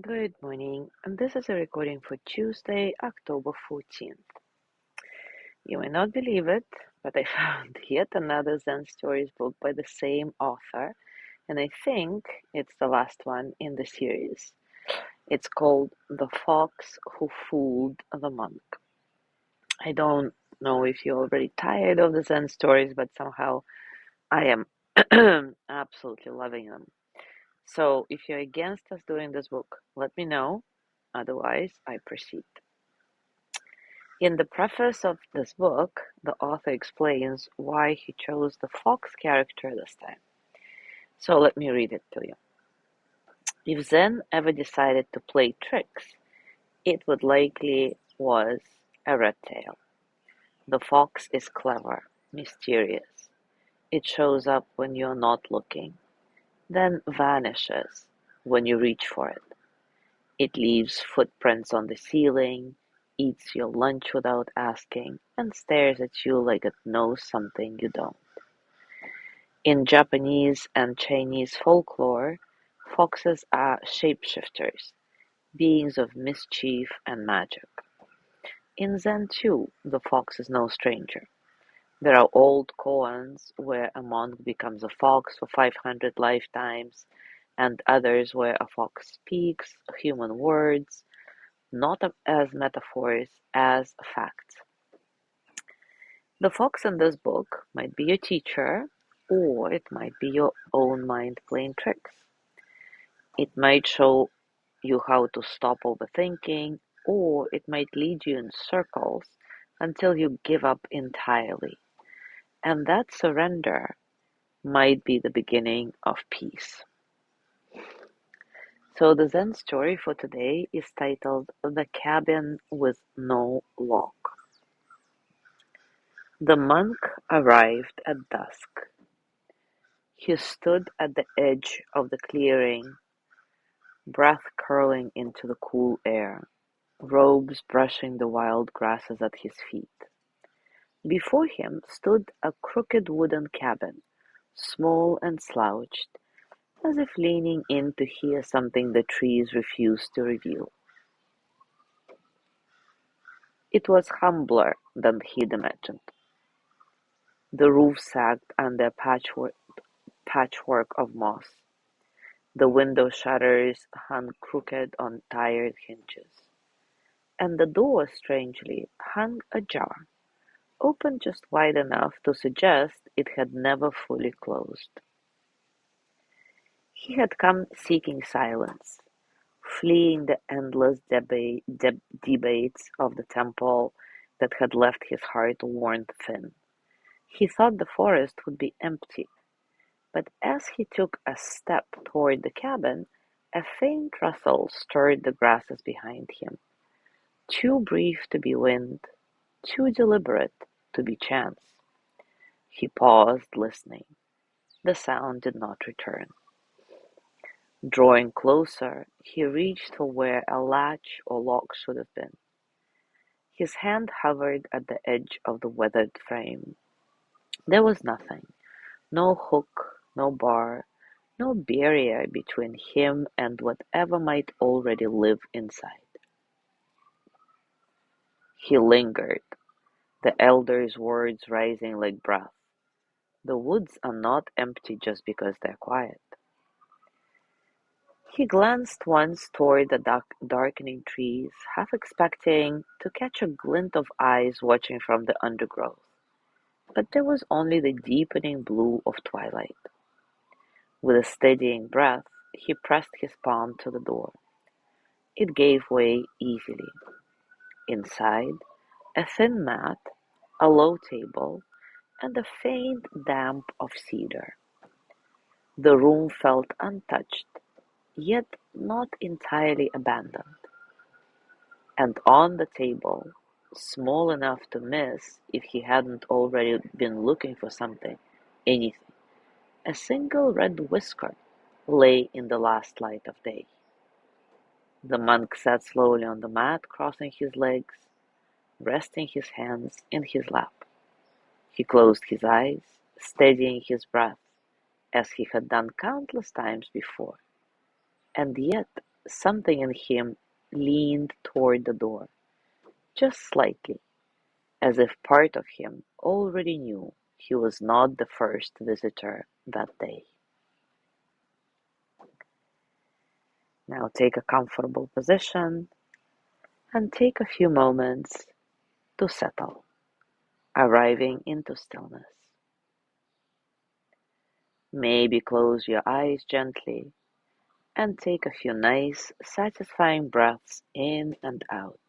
Good morning, and this is a recording for Tuesday, October 14th. You may not believe it, but I found yet another Zen Stories book by the same author, and I think it's the last one in the series. It's called The Fox Who Fooled the Monk. I don't know if you're already tired of the Zen stories, but somehow I am absolutely loving them. So if you're against us doing this book, let me know. Otherwise, I proceed. In the preface of this book, the author explains why he chose the fox character this time. So let me read it to you. If Zen ever decided to play tricks, it would likely was a red tail. The fox is clever, mysterious. It shows up when you're not looking, then vanishes when you reach for it. It leaves footprints on the ceiling, eats your lunch without asking, and stares at you like it knows something you don't. In Japanese and Chinese folklore, foxes are shapeshifters, beings of mischief and magic. In Zen too, the fox is no stranger. There are old koans where a monk becomes a fox for 500 lifetimes, and others where a fox speaks human words not as metaphors, as facts. The fox in this book might be your teacher, or it might be your own mind playing tricks. It might show you how to stop overthinking, or it might lead you in circles until you give up entirely. And that surrender might be the beginning of peace. So the Zen story for today is titled The Cabin with No Lock. The monk arrived at dusk. He stood at the edge of the clearing, breath curling into the cool air, robes brushing the wild grasses at his feet. Before him stood a crooked wooden cabin, small and slouched, as if leaning in to hear something the trees refused to reveal. It was humbler than he'd imagined. The roof sagged under a patchwork of moss. The window shutters hung crooked on tired hinges, and the door, strangely, hung ajar, open just wide enough to suggest it had never fully closed. He had come seeking silence, fleeing the endless debates of the temple that had left his heart worn thin. He thought the forest would be empty, but as he took a step toward the cabin, a faint rustle stirred the grasses behind him, too brief to be wind, too deliberate to be chance. He paused, listening. The sound did not return. Drawing closer, he reached for where a latch or lock should have been. His hand hovered at the edge of the weathered frame. There was nothing, no hook, no bar, no barrier between him and whatever might already live inside. He lingered, the elder's words rising like breath. The woods are not empty just because they're quiet. He glanced once toward the darkening trees, half expecting to catch a glint of eyes watching from the undergrowth. But there was only the deepening blue of twilight. With a steadying breath, he pressed his palm to the door. It gave way easily. Inside, a thin mat, a low table, and a faint damp of cedar. The room felt untouched, yet not entirely abandoned. And on the table, small enough to miss if he hadn't already been looking for something, anything, a single red whisker lay in the last light of day. The monk sat slowly on the mat, crossing his legs, resting his hands in his lap. He closed his eyes, steadying his breath, as he had done countless times before. And yet something in him leaned toward the door, just slightly, as if part of him already knew he was not the first visitor that day. Now take a comfortable position and take a few moments to settle, arriving into stillness. Maybe close your eyes gently and take a few nice, satisfying breaths in and out.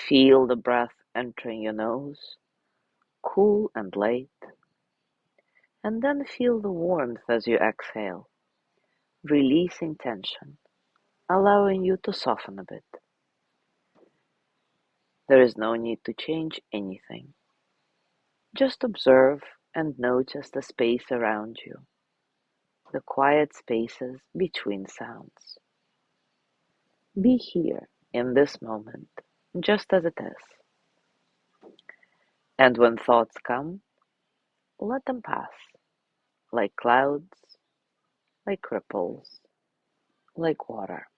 Feel the breath entering your nose, cool and light, and then feel the warmth as you exhale, releasing tension, allowing you to soften a bit. There is no need to change anything. Just observe and notice the space around you, the quiet spaces between sounds. Be here in this moment, just as it is. And when thoughts come, let them pass, like clouds, like ripples, like water.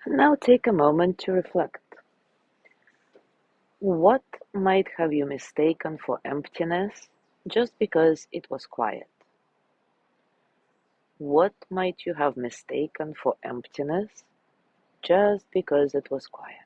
And now take a moment to reflect. What might have you mistaken for emptiness just because it was quiet? What might you have mistaken for emptiness just because it was quiet?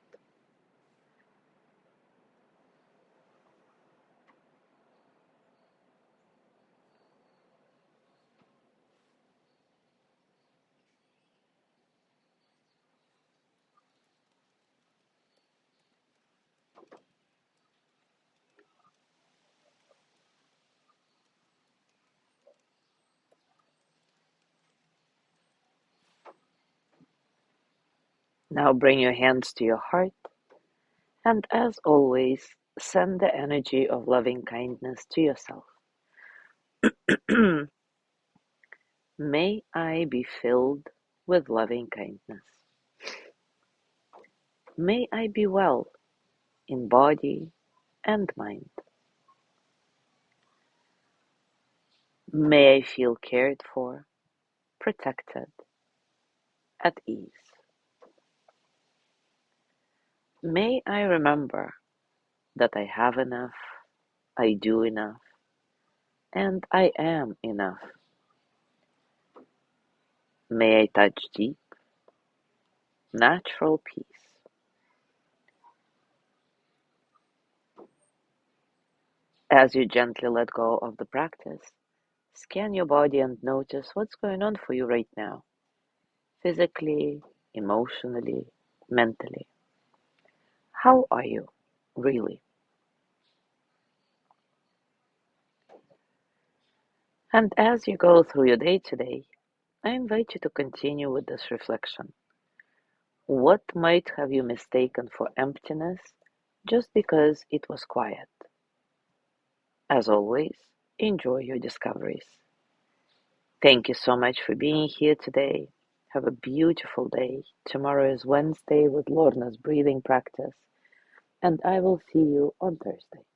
Now bring your hands to your heart, and as always, send the energy of loving kindness to yourself. May I be filled with loving kindness. May I be well in body and mind. May I feel cared for, protected, at ease. May I remember that I have enough, I do enough, and I am enough. May I touch deep, natural peace. As you gently let go of the practice, scan your body and notice what's going on for you right now, physically, emotionally, mentally. How are you, really? And as you go through your day today, I invite you to continue with this reflection. What might have you mistaken for emptiness just because it was quiet? As always, enjoy your discoveries. Thank you so much for being here today. Have a beautiful day. Tomorrow is Wednesday with Lorna's breathing practice, and I will see you on Thursday.